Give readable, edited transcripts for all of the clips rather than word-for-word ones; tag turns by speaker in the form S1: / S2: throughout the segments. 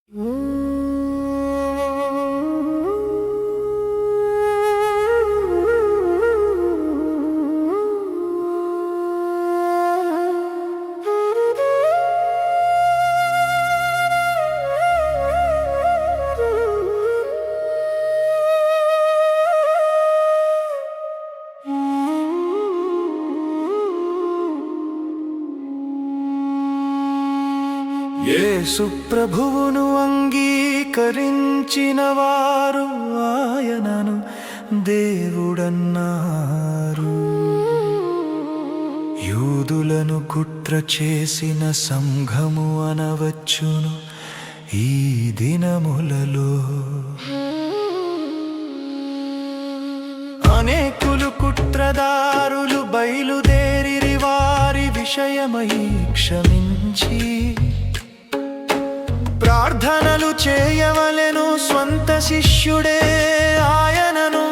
S1: యేసు ప్రభువును అంగీకరించిన వారు ఆయనను దేవుడన్నారు. యూదులను కుట్ర చేసిన సంఘము అనవచ్చును ఈ దినములలో. అనేకులు కుట్రదారులు బయలుదేరి వారి విషయమై క్షమించి ప్రార్థనలు చేయవలెను. స్వంత శిష్యుడే ఆయనను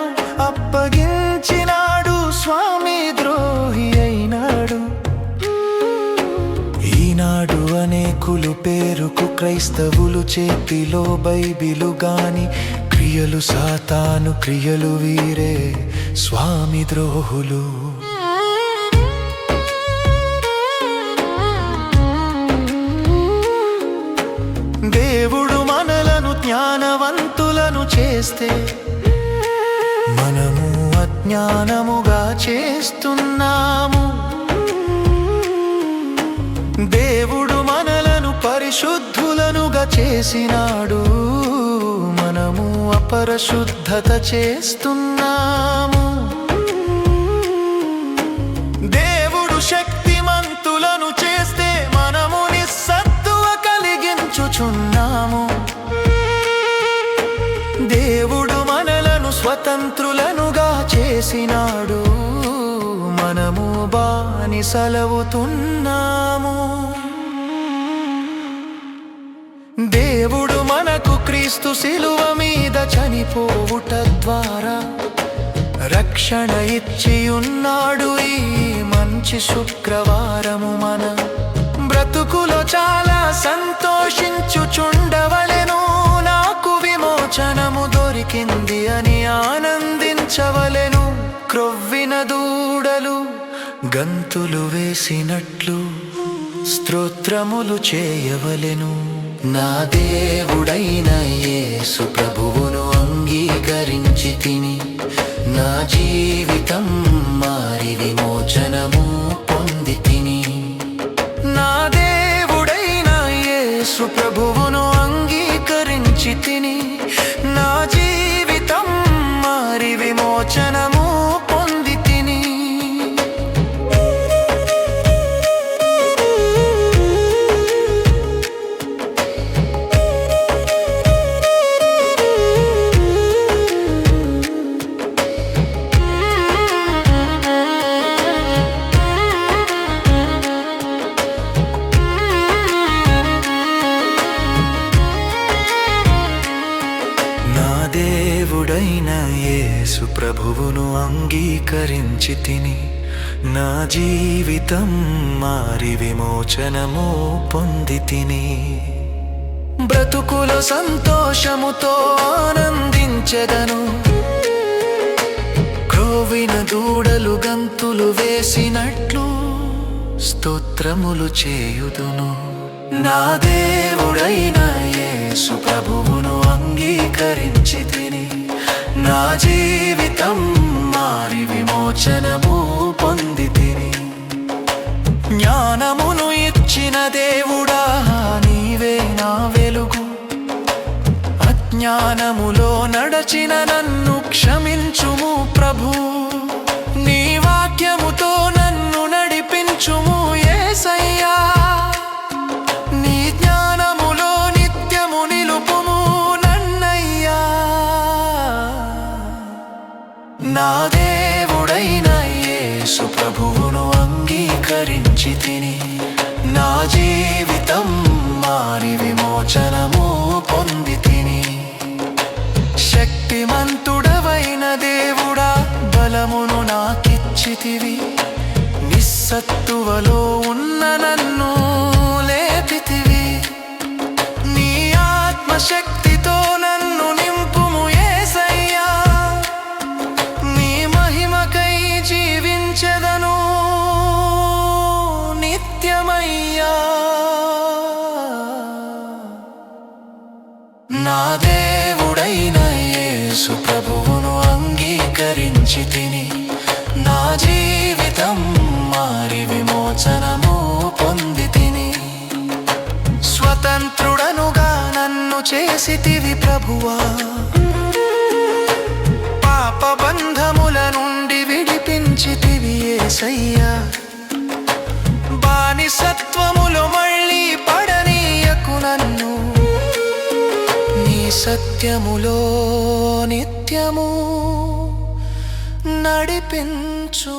S1: అప్పగించినాడు, స్వామి ద్రోహి అయినాడు. ఈనాడు అనేకులు పేరుకు క్రైస్తవులు చేతిలో బైబిలు గాని క్రియలు సాతాను క్రియలు, వీరే స్వామి ద్రోహులు. దేవుడు మనలను జ్ఞానవంతులను చేస్తే మనము అజ్ఞానముగా చేస్తున్నాము. దేవుడు మనలను పరిశుద్ధులనుగా చేసినాడు, మనము అపరిశుద్ధత చేస్తున్నాము. దేవుడు శక్తిమంతులను చేస్తే మనము నిస్సత్తువ కలిగించుచున్నాము. దేవుడు మనలను స్వతంత్రులనుగా చేసినాడు, మనము బానిసలవుతున్నాము. దేవుడు మనకు క్రీస్తు శిలువ మీద చనిపోవుట ద్వారా రక్షణ ఇచ్చి ఉన్నాడు. ఈ మంచి శుక్రవారము మన బ్రతుకులో చాలా సంతోషించుచుండవలెను. నాకు విమోచనము దొరికింది అని ఆనందించవలెను. క్రొవ్విన దూడలు గంతులు వేసినట్లు స్తోత్రములు చేయవలెను. నా దేవుడైన యేసు ప్రభువును అంగీకరించి తిని నా జీవితం మారి విమోచనము పొంది తిని. నా దేవుడైన యేసు ప్రభువును అంగీకరించి తిని నా జీవితం మారి విమోచనము పొంది తిని. దేవుడైన యేసు ప్రభువును అంగీకరించి తిని నా జీవితం మారి విమోచనము పొంది తిని. బ్రతుకులో సంతోషముతో ఆనందించెదను. క్రోవిన దూడలు గంతులు వేసినట్లు స్తోత్రములు చేయుదును. నా దేవుడైన యేసు ప్రభువును అంగీకరించి తిని నా జీవితం మారి విమోచనము పొంది తిని. జ్ఞానమును ఇచ్చిన దేవుడా నీవే నా వెలుగు. అజ్ఞానములో నడచిన నన్ను క్షమించుము ప్రభు. నీ వాక్యముతో నన్ను నడిపించుము యేసయ్యా. నీ జ్ఞానములో నిత్యము నిలుపుము నన్నయ్యా. నా దేవుడైన యేసు ప్రభువును అంగీకరించి తిని నా జీవితం మారి విమోచనము పొంది తిని. శక్తిమంతుడవైన దేవుడా బలమును నాకిచ్చితివి. నిస్సత్తువలో ఉన్న నన్ను లేపితివి. నీ ఆత్మ నా దేవుడైన యేసు ప్రభువును అంగీకరించి తిని నా జీవితం మారి విమోచనము పొంది తిని స్వతంత్రుడనుగా నన్ను చేసితివి ప్రభువా పాప బంధముల నుండి విడిపించితివి యేసయ్యా బానిసత్వములో మళ్ళీ పడనీయకు నన్ను నీ సత్యములో నిత్యము నడిపించు